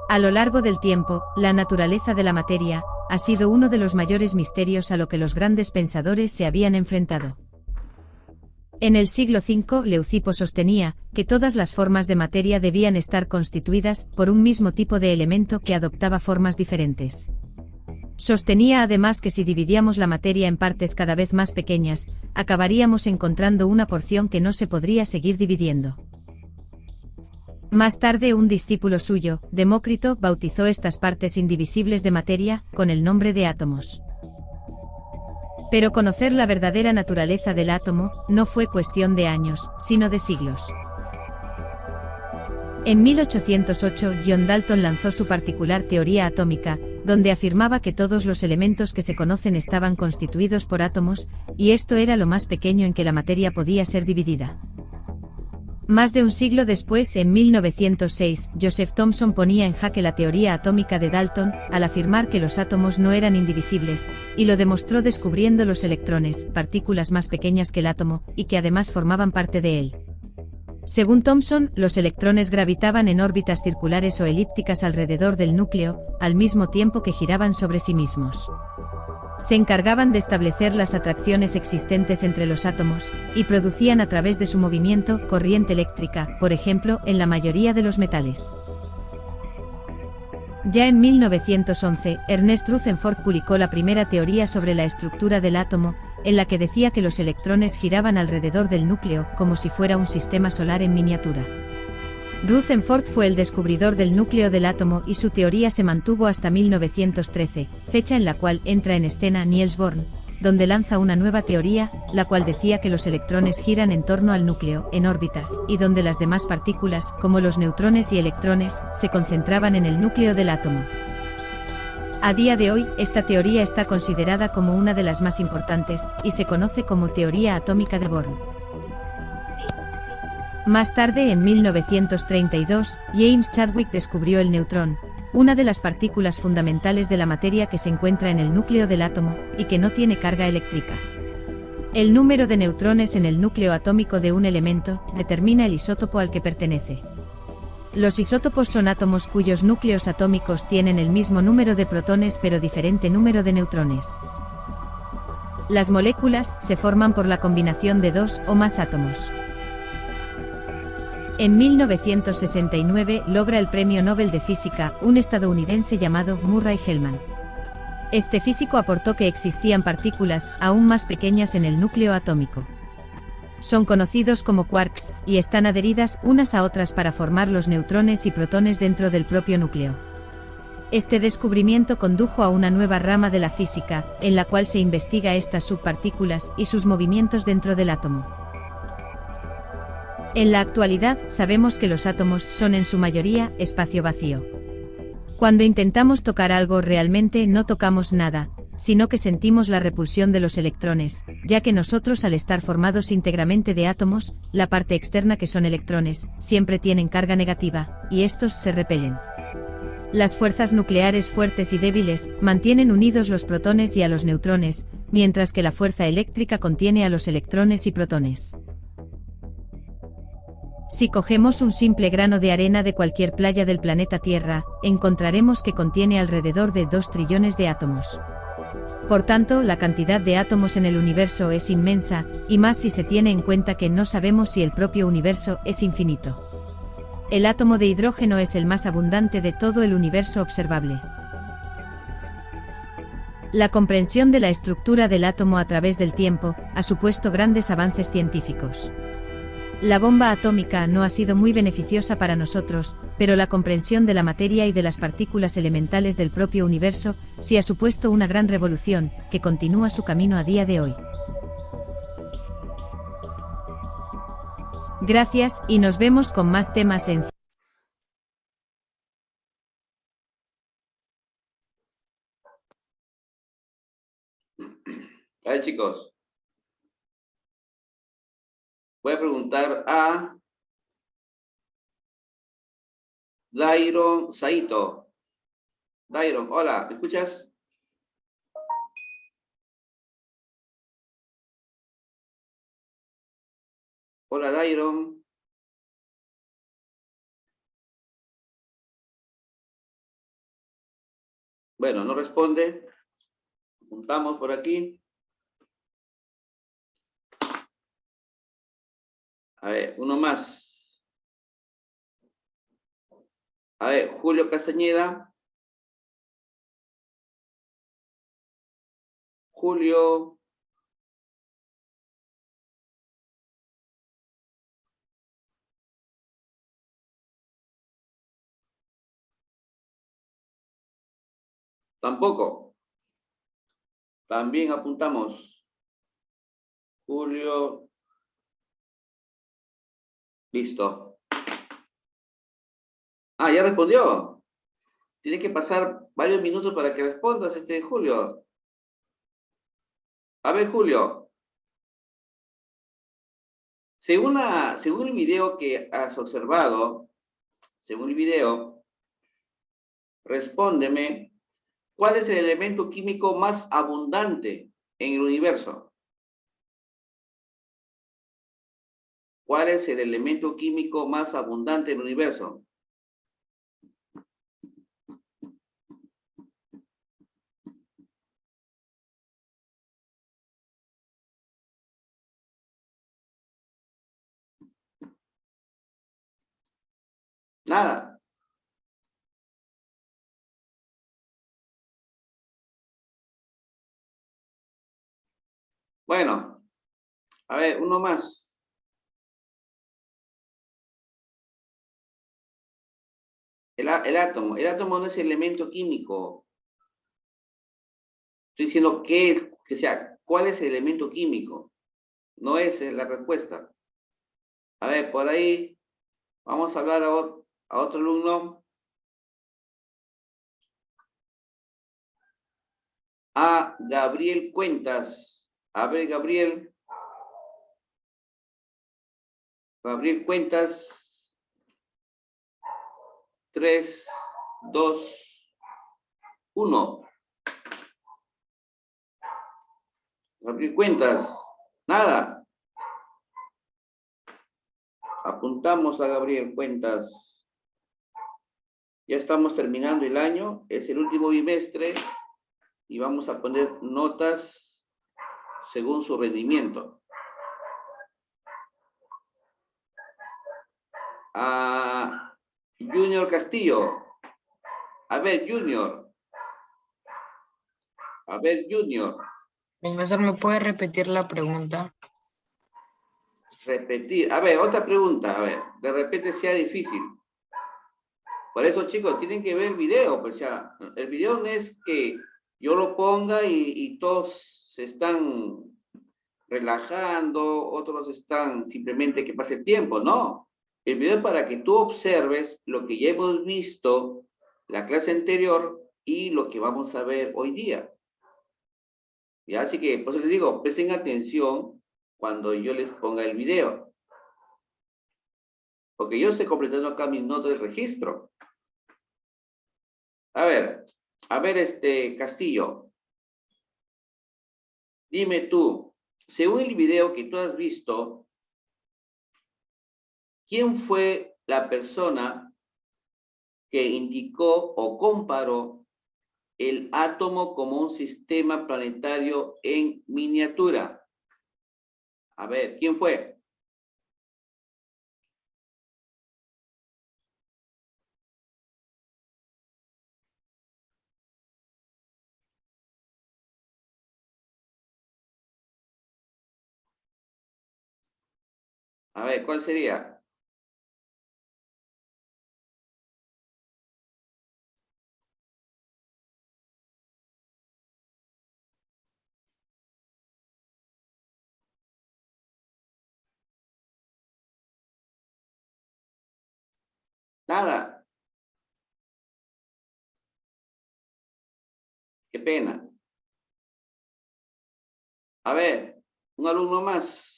A lo largo del tiempo, la naturaleza de la materia ha sido uno de los mayores misterios a lo que los grandes pensadores se habían enfrentado. En el siglo V, Leucipo sostenía que todas las formas de materia debían estar constituidas por un mismo tipo de elemento que adoptaba formas diferentes. Sostenía además que si dividíamos la materia en partes cada vez más pequeñas, acabaríamos encontrando una porción que no se podría seguir dividiendo. Más tarde un discípulo suyo, Demócrito, bautizó estas partes indivisibles de materia con el nombre de átomos. Pero conocer la verdadera naturaleza del átomo no fue cuestión de años, sino de siglos. En 1808, John Dalton lanzó su particular teoría atómica, donde afirmaba que todos los elementos que se conocen estaban constituidos por átomos, y esto era lo más pequeño en que la materia podía ser dividida. Más de un siglo después, en 1906, Joseph Thomson ponía en jaque la teoría atómica de Dalton, al afirmar que los átomos no eran indivisibles, y lo demostró descubriendo los electrones, partículas más pequeñas que el átomo, y que además formaban parte de él. Según Thomson, los electrones gravitaban en órbitas circulares o elípticas alrededor del núcleo, al mismo tiempo que giraban sobre sí mismos. Se encargaban de establecer las atracciones existentes entre los átomos, y producían a través de su movimiento corriente eléctrica, por ejemplo, en la mayoría de los metales. Ya en 1911, Ernest Rutherford publicó la primera teoría sobre la estructura del átomo, en la que decía que los electrones giraban alrededor del núcleo, como si fuera un sistema solar en miniatura. Rutherford fue el descubridor del núcleo del átomo y su teoría se mantuvo hasta 1913, fecha en la cual entra en escena Niels Bohr, donde lanza una nueva teoría, la cual decía que los electrones giran en torno al núcleo, en órbitas, y donde las demás partículas, como los neutrones y electrones, se concentraban en el núcleo del átomo. A día de hoy, esta teoría está considerada como una de las más importantes, y se conoce como teoría atómica de Bohr. Más tarde, en 1932, James Chadwick descubrió el neutrón, una de las partículas fundamentales de la materia que se encuentra en el núcleo del átomo, y que no tiene carga eléctrica. El número de neutrones en el núcleo atómico de un elemento determina el isótopo al que pertenece. Los isótopos son átomos cuyos núcleos atómicos tienen el mismo número de protones pero diferente número de neutrones. Las moléculas se forman por la combinación de dos o más átomos. En 1969 logra el Premio Nobel de Física un estadounidense llamado Murray Gell-Mann. Este físico aportó que existían partículas aún más pequeñas en el núcleo atómico. Son conocidos como quarks, y están adheridas unas a otras para formar los neutrones y protones dentro del propio núcleo. Este descubrimiento condujo a una nueva rama de la física, en la cual se investiga estas subpartículas y sus movimientos dentro del átomo. En la actualidad, sabemos que los átomos son en su mayoría espacio vacío. Cuando intentamos tocar algo realmente no tocamos nada, sino que sentimos la repulsión de los electrones, ya que nosotros al estar formados íntegramente de átomos, la parte externa que son electrones, siempre tienen carga negativa, y estos se repelen. Las fuerzas nucleares fuertes y débiles mantienen unidos los protones y a los neutrones, mientras que la fuerza eléctrica contiene a los electrones y protones. Si cogemos un simple grano de arena de cualquier playa del planeta Tierra, encontraremos que contiene alrededor de 2 trillones de átomos. Por tanto, la cantidad de átomos en el universo es inmensa, y más si se tiene en cuenta que no sabemos si el propio universo es infinito. El átomo de hidrógeno es el más abundante de todo el universo observable. La comprensión de la estructura del átomo a través del tiempo ha supuesto grandes avances científicos. La bomba atómica no ha sido muy beneficiosa para nosotros, pero la comprensión de la materia y de las partículas elementales del propio universo sí ha supuesto una gran revolución, que continúa su camino a día de hoy. Gracias, y nos vemos con más temas en... A ver, chicos, voy a preguntar a Dairon Saito. Dairon, hola, ¿me escuchas? Hola, Dairon. Bueno, no responde. Apuntamos por aquí. A ver, uno más. A ver, Julio Castañeda. Julio. Tampoco. También apuntamos. Julio. Listo. Ah, ya respondió. Tiene que pasar varios minutos para que respondas, Julio. A ver, Julio. Según el video que has observado, según el video, respóndeme, ¿cuál es el elemento químico más abundante en el universo? ¿Cuál es el elemento químico más abundante en el universo? Nada. Bueno, a ver, uno más. El átomo. El átomo no es elemento químico. Estoy diciendo ¿cuál es el elemento químico? No es la respuesta. A ver, por ahí vamos a hablar a otro alumno. A Gabriel Cuentas. A ver, Gabriel. Gabriel Cuentas. 3, 2, 1. Gabriel Cuentas. Nada. Apuntamos a Gabriel Cuentas. Ya estamos terminando el año. Es el último bimestre. Y vamos a poner notas según su rendimiento. A Junior Castillo. A ver, Junior. A ver, Junior. Profesor, ¿me puede repetir la pregunta? Repetir. A ver, otra pregunta. A ver, de repente sea difícil. Por eso, chicos, tienen que ver el video. Pues ya, el video no es que yo lo ponga y todos se están relajando, otros están simplemente que pase el tiempo. No. El video es para que tú observes lo que ya hemos visto la clase anterior y lo que vamos a ver hoy día. ¿Ya? Así que, pues les digo, presten atención cuando yo les ponga el video. Porque yo estoy completando acá mis notas de registro. A ver, Castillo. Dime tú, según el video que tú has visto, ¿quién fue la persona que indicó o comparó el átomo como un sistema planetario en miniatura? A ver, ¿quién fue? A ver, ¿cuál sería? Nada. Qué pena. A ver, un alumno más.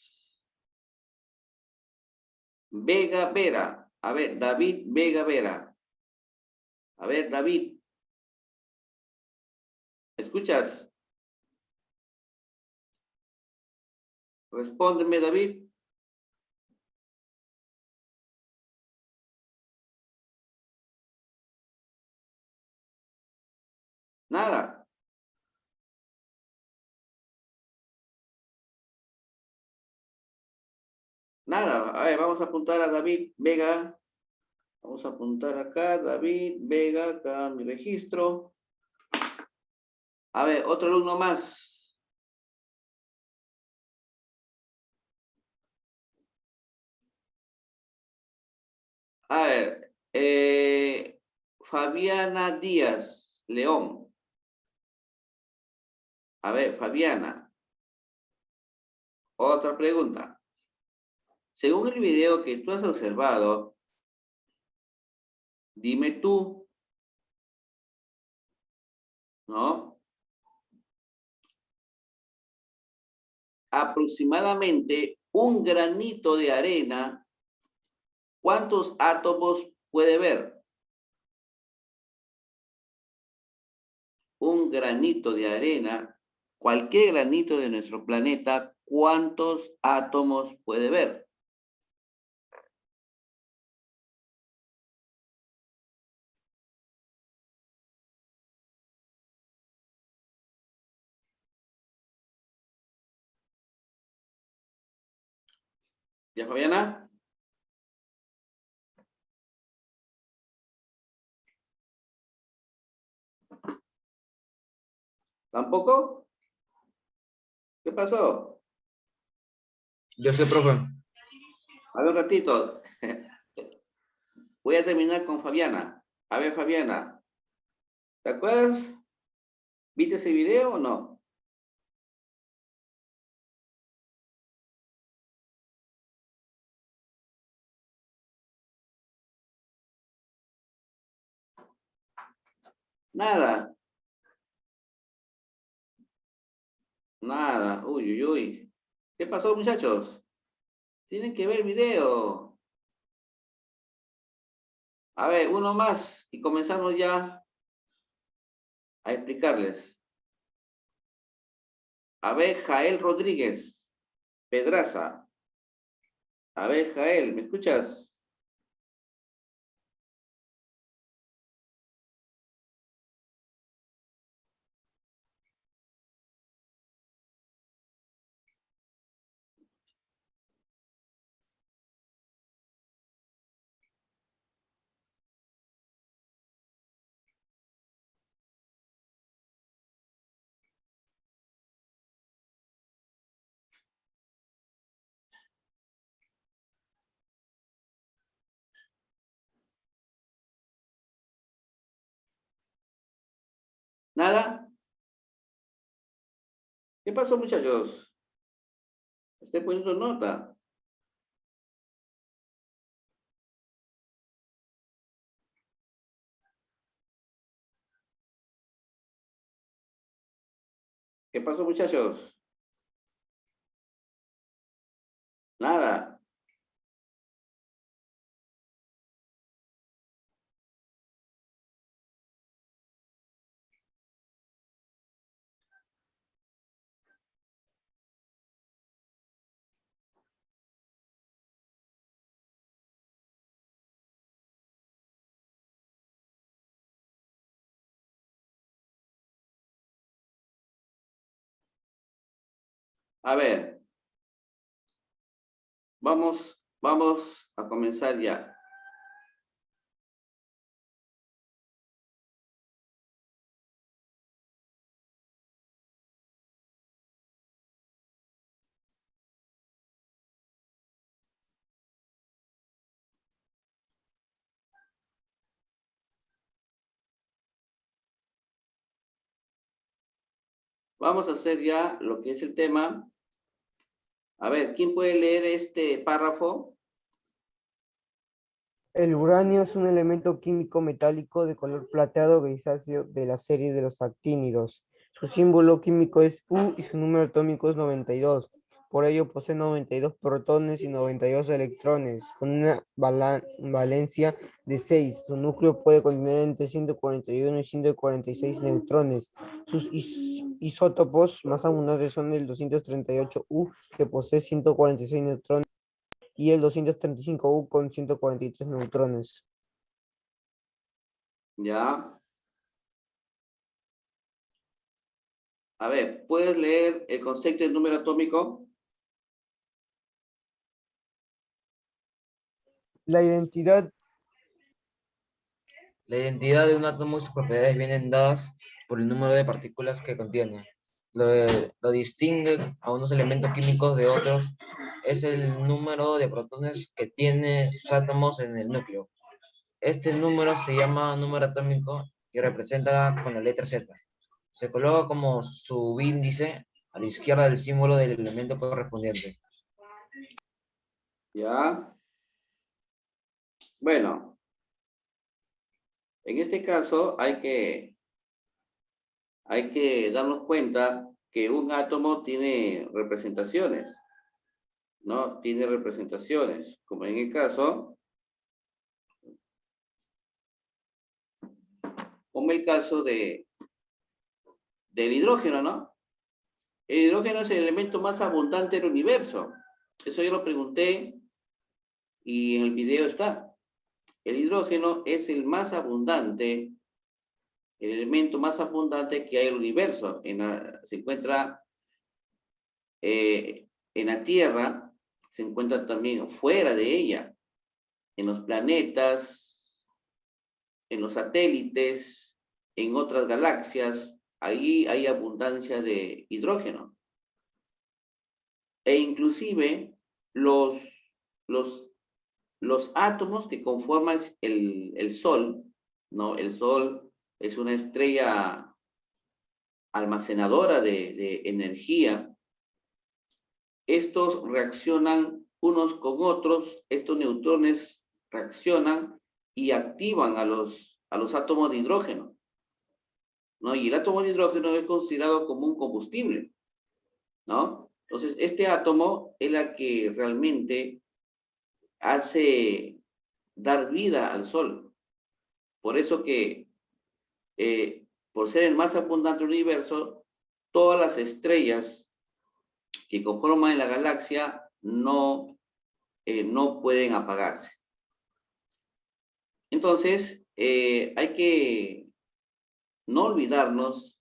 Vega Vera. A ver, David Vega Vera. A ver, David. ¿Escuchas? Respóndeme, David. Nada. Nada. A ver, vamos a apuntar a David Vega. Vamos a apuntar acá, David Vega, acá mi registro. A ver, otro alumno más. A ver, Fabiana Díaz, León. A ver, Fabiana. Otra pregunta. Según el video que tú has observado, dime tú, ¿no? Aproximadamente un granito de arena, ¿cuántos átomos puede ver? Un granito de arena, cualquier granito de nuestro planeta, ¿cuántos átomos puede ver? ¿Ya, Fabiana? ¿Tampoco? ¿Qué pasó? Yo sé, profe. A ver un ratito. Voy a terminar con Fabiana. A ver, Fabiana, ¿te acuerdas? ¿Viste ese video o no? Nada, nada. Uy, uy, uy. ¿Qué pasó, muchachos? Tienen que ver el video. A ver, uno más y comenzamos ya a explicarles. A ver, Jael Rodríguez, Pedraza. A ver, Jael, ¿me escuchas? ¿Nada? ¿Qué pasó, muchachos? Estoy poniendo nota. ¿Qué pasó, muchachos? Nada. A ver, vamos a comenzar ya. Vamos a hacer ya lo que es el tema. A ver, ¿quién puede leer este párrafo? El uranio es un elemento químico metálico de color plateado grisáceo de la serie de los actínidos. Su símbolo químico es U y su número atómico es 92. Por ello posee 92 protones y 92 electrones, con una valencia de 6. Su núcleo puede contener entre 141 y 146 neutrones. Sus isótopos más abundantes son el 238U, que posee 146 neutrones, y el 235U con 143 neutrones. Ya. A ver, ¿puedes leer el concepto del número atómico? La identidad La identidad de un átomo y sus propiedades vienen dadas por el número de partículas que contiene. Lo distingue a unos elementos químicos de otros es el número de protones que tiene sus átomos en el núcleo. Este número se llama número atómico y representa con la letra Z. Se coloca como subíndice a la izquierda del símbolo del elemento correspondiente. ¿Ya? Bueno, en este caso hay que darnos cuenta que un átomo tiene representaciones, ¿no? Tiene representaciones, como en el caso, como el caso del hidrógeno, ¿no? El hidrógeno es el elemento más abundante del universo. Eso yo lo pregunté y en el video está. El hidrógeno es el más abundante, el elemento más abundante que hay en el universo. Se encuentra en la Tierra, se encuentra también fuera de ella, en los planetas, en los satélites, en otras galaxias. Ahí hay abundancia de hidrógeno. E inclusive los, los, los átomos que conforman el Sol, ¿no? El Sol es una estrella almacenadora de energía. Estos reaccionan unos con otros, estos neutrones reaccionan y activan a los átomos de hidrógeno, ¿no? Y el átomo de hidrógeno es considerado como un combustible, ¿no? Entonces, este átomo es la que realmente hace dar vida al Sol. Por eso que, por ser el más abundante del universo, todas las estrellas que conforman la galaxia no pueden apagarse. Entonces, hay que no olvidarnos,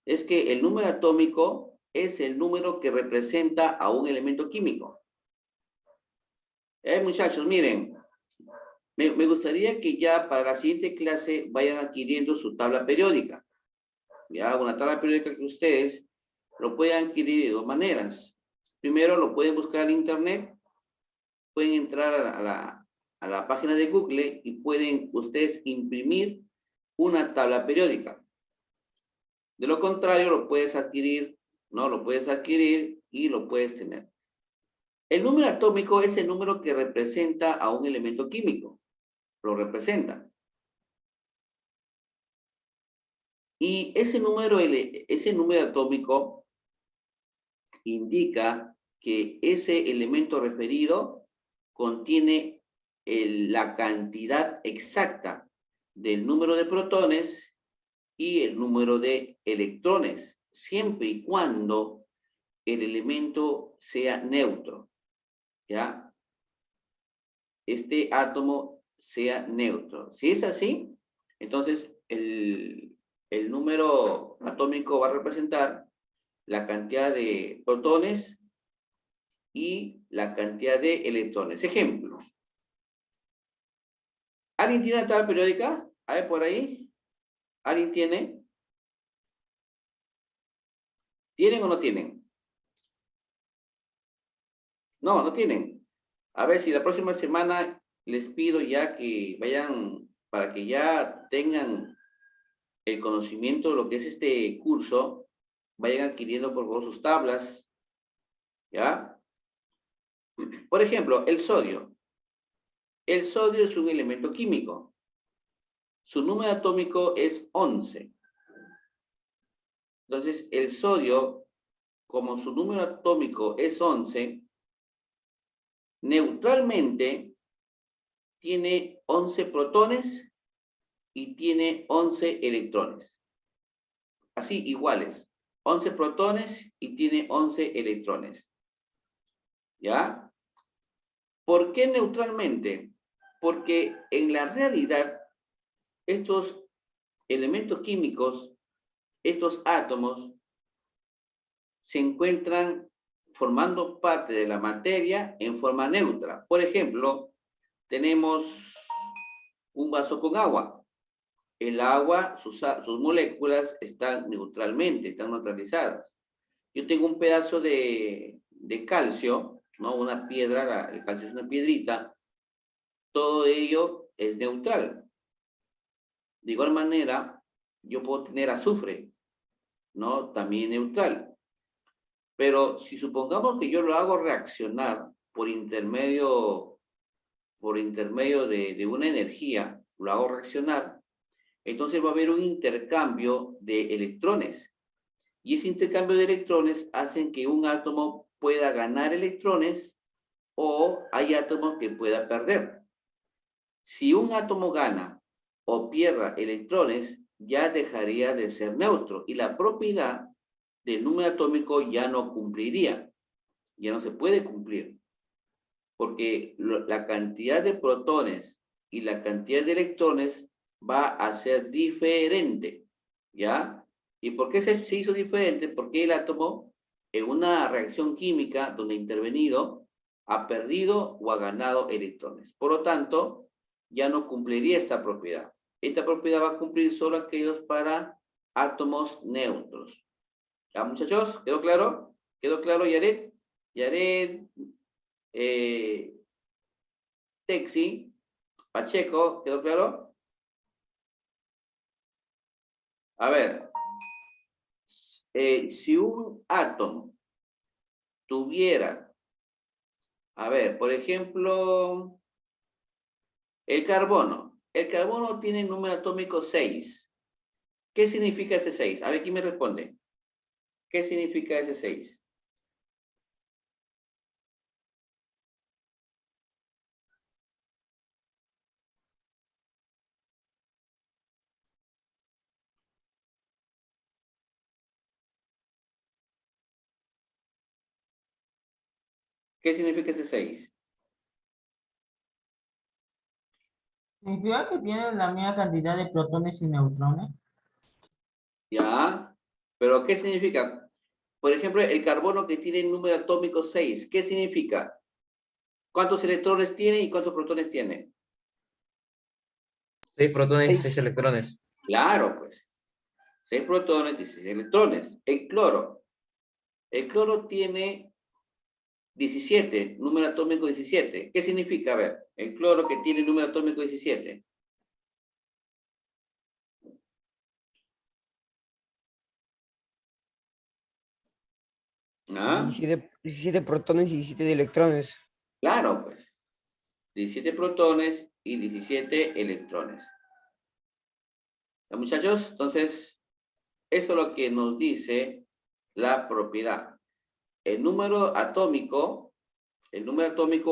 es que el número atómico es el número que representa a un elemento químico. Muchachos, miren, me gustaría que ya para la siguiente clase vayan adquiriendo su tabla periódica. Ya, una tabla periódica que ustedes lo pueden adquirir de dos maneras. Primero, lo pueden buscar en internet, pueden entrar a la página de Google y pueden ustedes imprimir una tabla periódica. De lo contrario, lo puedes adquirir, ¿no? Lo puedes adquirir y lo puedes tener. El número atómico es el número que representa a un elemento químico. Lo representa. Y ese número atómico indica que ese elemento referido contiene la cantidad exacta del número de protones y el número de electrones, siempre y cuando el elemento sea neutro, ¿ya? Este átomo sea neutro. Si es así, entonces el número atómico va a representar la cantidad de protones y la cantidad de electrones. Ejemplo. ¿Alguien tiene la tabla periódica? A ver, por ahí. ¿Alguien tiene? ¿Tienen o no tienen? No, no tienen. A ver si la próxima semana les pido ya que vayan, para que ya tengan el conocimiento de lo que es este curso, vayan adquiriendo por favor sus tablas, ¿ya? Por ejemplo, el sodio. El sodio es un elemento químico. Su número atómico es 11. Entonces, el sodio, como su número atómico es 11, neutralmente tiene 11 protones y tiene 11 electrones. Así, iguales. 11 protones y tiene 11 electrones. ¿Ya? ¿Por qué neutralmente? Porque en la realidad, estos elementos químicos, estos átomos, se encuentran formando parte de la materia en forma neutra. Por ejemplo, tenemos un vaso con agua. El agua, sus moléculas están neutralmente, están neutralizadas. Yo tengo un pedazo de calcio, ¿no? Una piedra, el calcio es una piedrita. Todo ello es neutral. De igual manera, yo puedo tener azufre, ¿no? También neutral. Pero si supongamos que yo lo hago reaccionar por intermedio de una energía, lo hago reaccionar, entonces va a haber un intercambio de electrones. Y ese intercambio de electrones hacen que un átomo pueda ganar electrones o hay átomos que pueda perder. Si un átomo gana o pierda electrones, ya dejaría de ser neutro y la propiedad del número atómico ya no cumpliría, ya no se puede cumplir, porque la cantidad de protones y la cantidad de electrones va a ser diferente, ¿ya? ¿Y por qué se hizo diferente? Porque el átomo, en una reacción química donde ha intervenido, ha perdido o ha ganado electrones. Por lo tanto, ya no cumpliría esta propiedad. Esta propiedad va a cumplir solo aquellos para átomos neutros. ¿Ya, muchachos? ¿Quedó claro? ¿Quedó claro, Yaret? Yaret, Texi, Pacheco, ¿quedó claro? A ver, si un átomo tuviera, a ver, por ejemplo, el carbono tiene número atómico 6. ¿Qué significa ese 6? A ver, ¿quién me responde? ¿Qué significa ese 6? ¿Qué significa ese 6? ¿Significa que tienen la misma cantidad de protones y neutrones? ¿Ya? ¿Pero qué significa? Por ejemplo, el carbono que tiene el número atómico 6, ¿qué significa? ¿Cuántos electrones tiene y cuántos protones tiene? 6 protones y 6. 6 electrones. Claro, pues. 6 protones y 6 electrones. El cloro tiene 17, número atómico 17. ¿Qué significa? A ver, el cloro que tiene número atómico 17. ¿Ah? 17 protones y 17 electrones. Claro, pues. 17 protones y 17 electrones. ¿Ya, muchachos? Entonces, eso es lo que nos dice la propiedad. El número atómico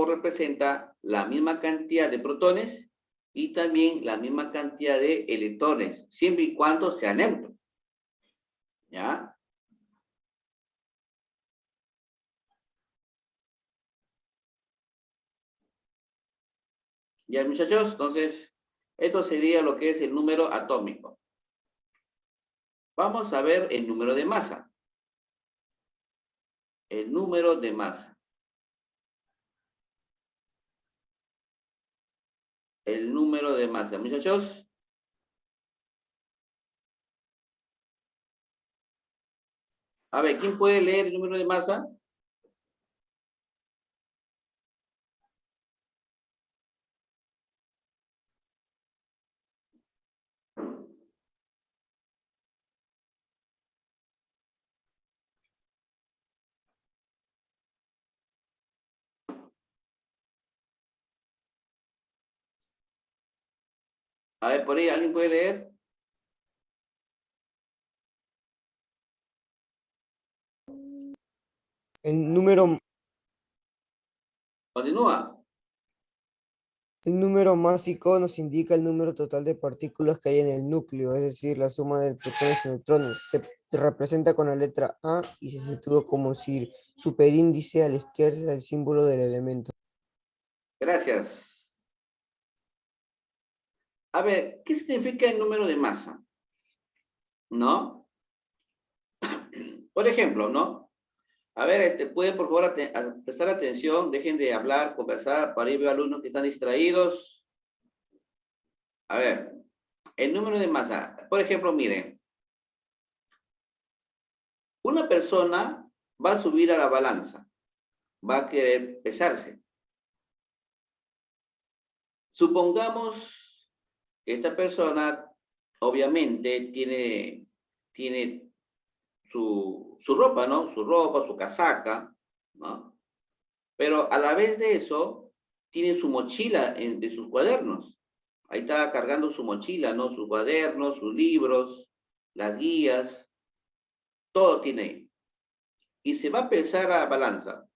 representa la misma cantidad de protones y también la misma cantidad de electrones, siempre y cuando sea neutro. ¿Ya? ¿Ya, muchachos? Entonces, esto sería lo que es el número atómico. Vamos a ver el número de masa. El número de masa. El número de masa. Muchachos. A ver, ¿quién puede leer el número de masa? A ver, por ahí, ¿alguien puede leer? El número, Continúa. el número másico nos indica el número total de partículas que hay en el núcleo, es decir, la suma de protones y neutrones. Se representa con la letra A y se sitúa como si superíndice a la izquierda del símbolo del elemento. Gracias. A ver, ¿qué significa el número de masa? ¿No? Por ejemplo, ¿no? A ver, pueden por favor prestar atención, dejen de hablar, conversar, para ir a alumnos que están distraídos. A ver, el número de masa. Por ejemplo, miren. Una persona va a subir a la balanza, va a querer pesarse. Supongamos que esta persona, obviamente, tiene su ropa, ¿no? Su ropa, su casaca, ¿no? Pero a la vez de eso, tiene su mochila de sus cuadernos. Ahí está cargando su mochila, ¿no? Sus cuadernos, sus libros, las guías, todo tiene ahí. Y se va a pesar a la balanza.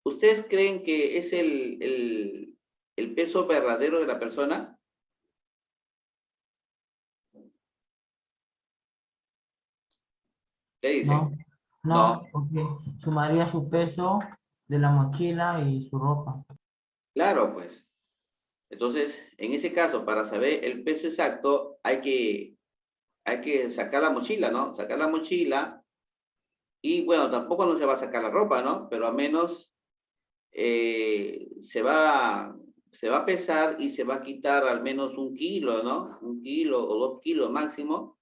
¿Ustedes creen que es el peso verdadero de la persona? ¿Qué No, dicen? no, porque sumaría su peso de la mochila y su ropa. Claro, pues. Entonces, en ese caso, para saber el peso exacto, hay que sacar la mochila, ¿no? Sacar la mochila y, bueno, tampoco no se va a sacar la ropa, ¿no? Pero al menos se va a pesar y se va a quitar al menos 1 kilo, ¿no? 1 kilo o 2 kilos máximo,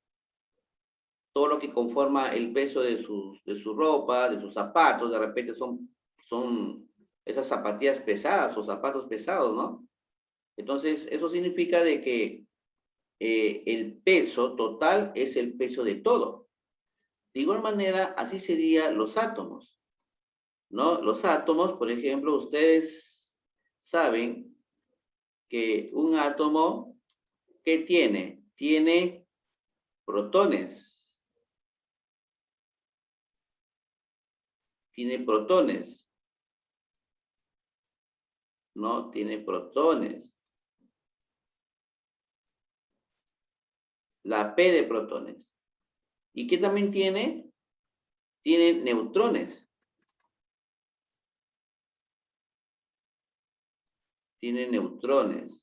todo lo que conforma el peso de su ropa, de sus zapatos, de repente son esas zapatillas pesadas o zapatos pesados, ¿no? Entonces, eso significa de que el peso total es el peso de todo. De igual manera, así serían los átomos, ¿no? Los átomos, por ejemplo, ustedes saben que un átomo, ¿qué tiene? Tiene protones. Tiene protones. No, tiene protones. La P de protones. ¿Y qué también tiene? Tiene neutrones. Tiene neutrones.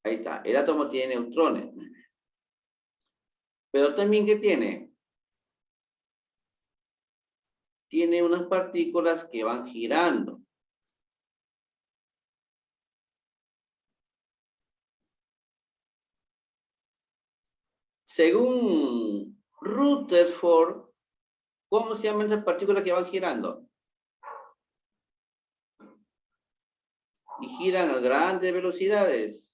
Ahí está. El átomo tiene neutrones. Pero también, ¿qué tiene? Tiene unas partículas que van girando. Según Rutherford, ¿cómo se llaman esas partículas que van girando? Y giran a grandes velocidades.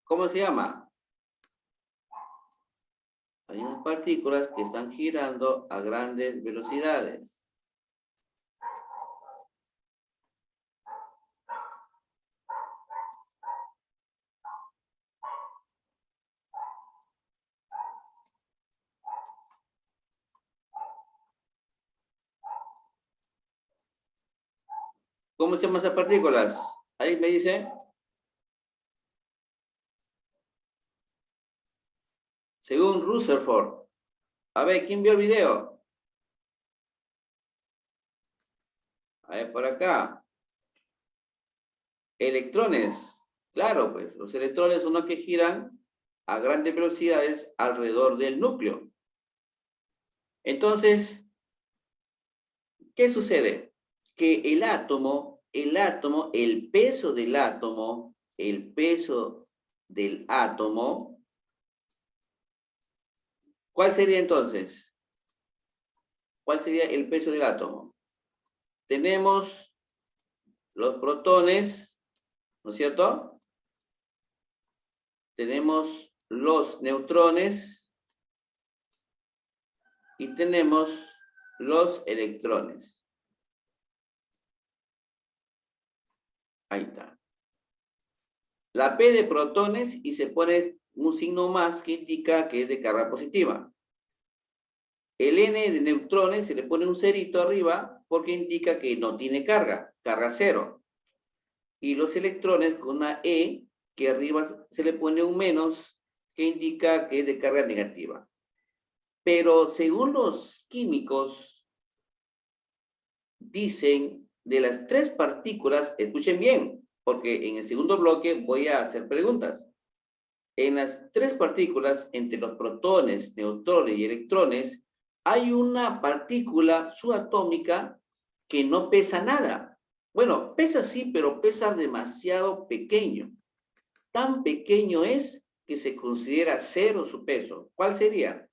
¿Cómo se llama? Hay unas partículas que están girando a grandes velocidades. ¿Cómo se llaman esas partículas? Ahí me dice. Según Rutherford. A ver, ¿quién vio el video? A ver, por acá. Electrones. Claro, pues, los electrones son los que giran a grandes velocidades alrededor del núcleo. Entonces, ¿qué sucede? Que el peso del átomo, ¿cuál sería entonces? ¿Cuál sería el peso del átomo? Tenemos los protones, ¿no es cierto? Tenemos los neutrones y tenemos los electrones. Ahí está. La P de protones y se pone un signo más que indica que es de carga positiva. El N de neutrones se le pone un cerito arriba porque indica que no tiene carga, carga cero. Y los electrones con una E que arriba se le pone un menos que indica que es de carga negativa. Pero según los químicos, dicen de las 3 partículas, escuchen bien, porque en el segundo bloque voy a hacer preguntas. En las 3 partículas, entre los protones, neutrones y electrones, hay una partícula subatómica que no pesa nada. Bueno, pesa sí, pero pesa demasiado pequeño. Tan pequeño es que se considera cero su peso. ¿Cuál sería?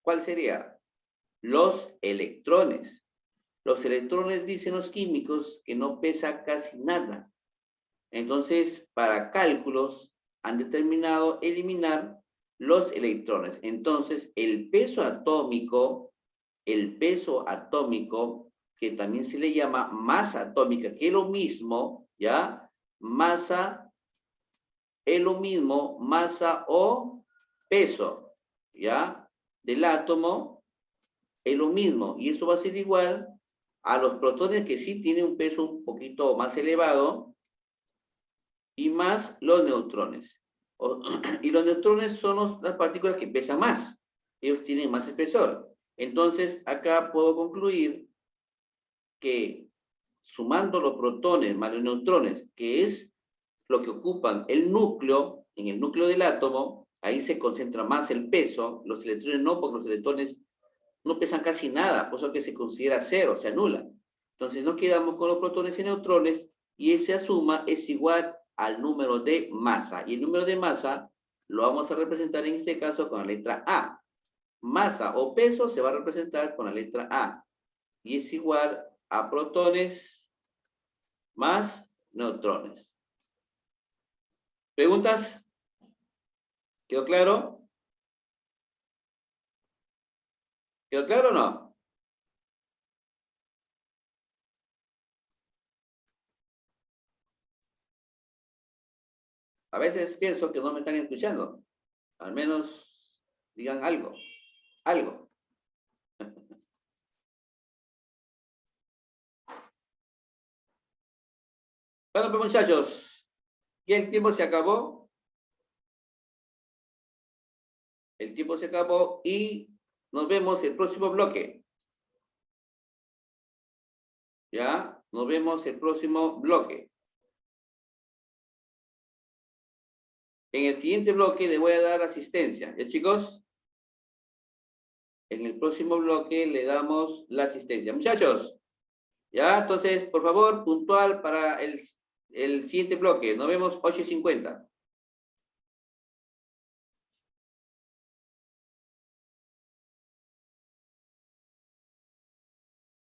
¿Cuál sería? Los electrones. Los electrones, dicen los químicos, que no pesa casi nada. Entonces, para cálculos, han determinado eliminar los electrones. Entonces, el peso atómico, que también se le llama masa atómica, que es lo mismo, ¿ya? Masa es lo mismo, masa o peso, ¿ya? Del átomo es lo mismo. Y esto va a ser igual a los protones, que sí tienen un peso un poquito más elevado, y más los neutrones. Y los neutrones son las partículas que pesan más. Ellos tienen más espesor. Entonces, acá puedo concluir que sumando los protones más los neutrones, que es lo que ocupan el núcleo, en el núcleo del átomo, ahí se concentra más el peso. Los electrones no, porque los electrones no pesan casi nada, por eso que se considera cero, se anula. Entonces nos quedamos con los protones y neutrones, y esa suma es igual al número de masa. Y el número de masa lo vamos a representar en este caso con la letra A. Masa o peso se va a representar con la letra A. Y es igual a protones más neutrones. ¿Preguntas? ¿Quedó claro? ¿Quedó claro o no? A veces pienso que no me están escuchando. Al menos digan algo. Algo. Bueno, pues muchachos, ya el tiempo se acabó. El tiempo se acabó y nos vemos el próximo bloque. ¿Ya? Nos vemos el próximo bloque. En el siguiente bloque le voy a dar asistencia. ¿Ya, chicos? En el próximo bloque le damos la asistencia. Muchachos, ¿ya? Entonces, por favor, puntual para el siguiente bloque. Nos vemos 8:50.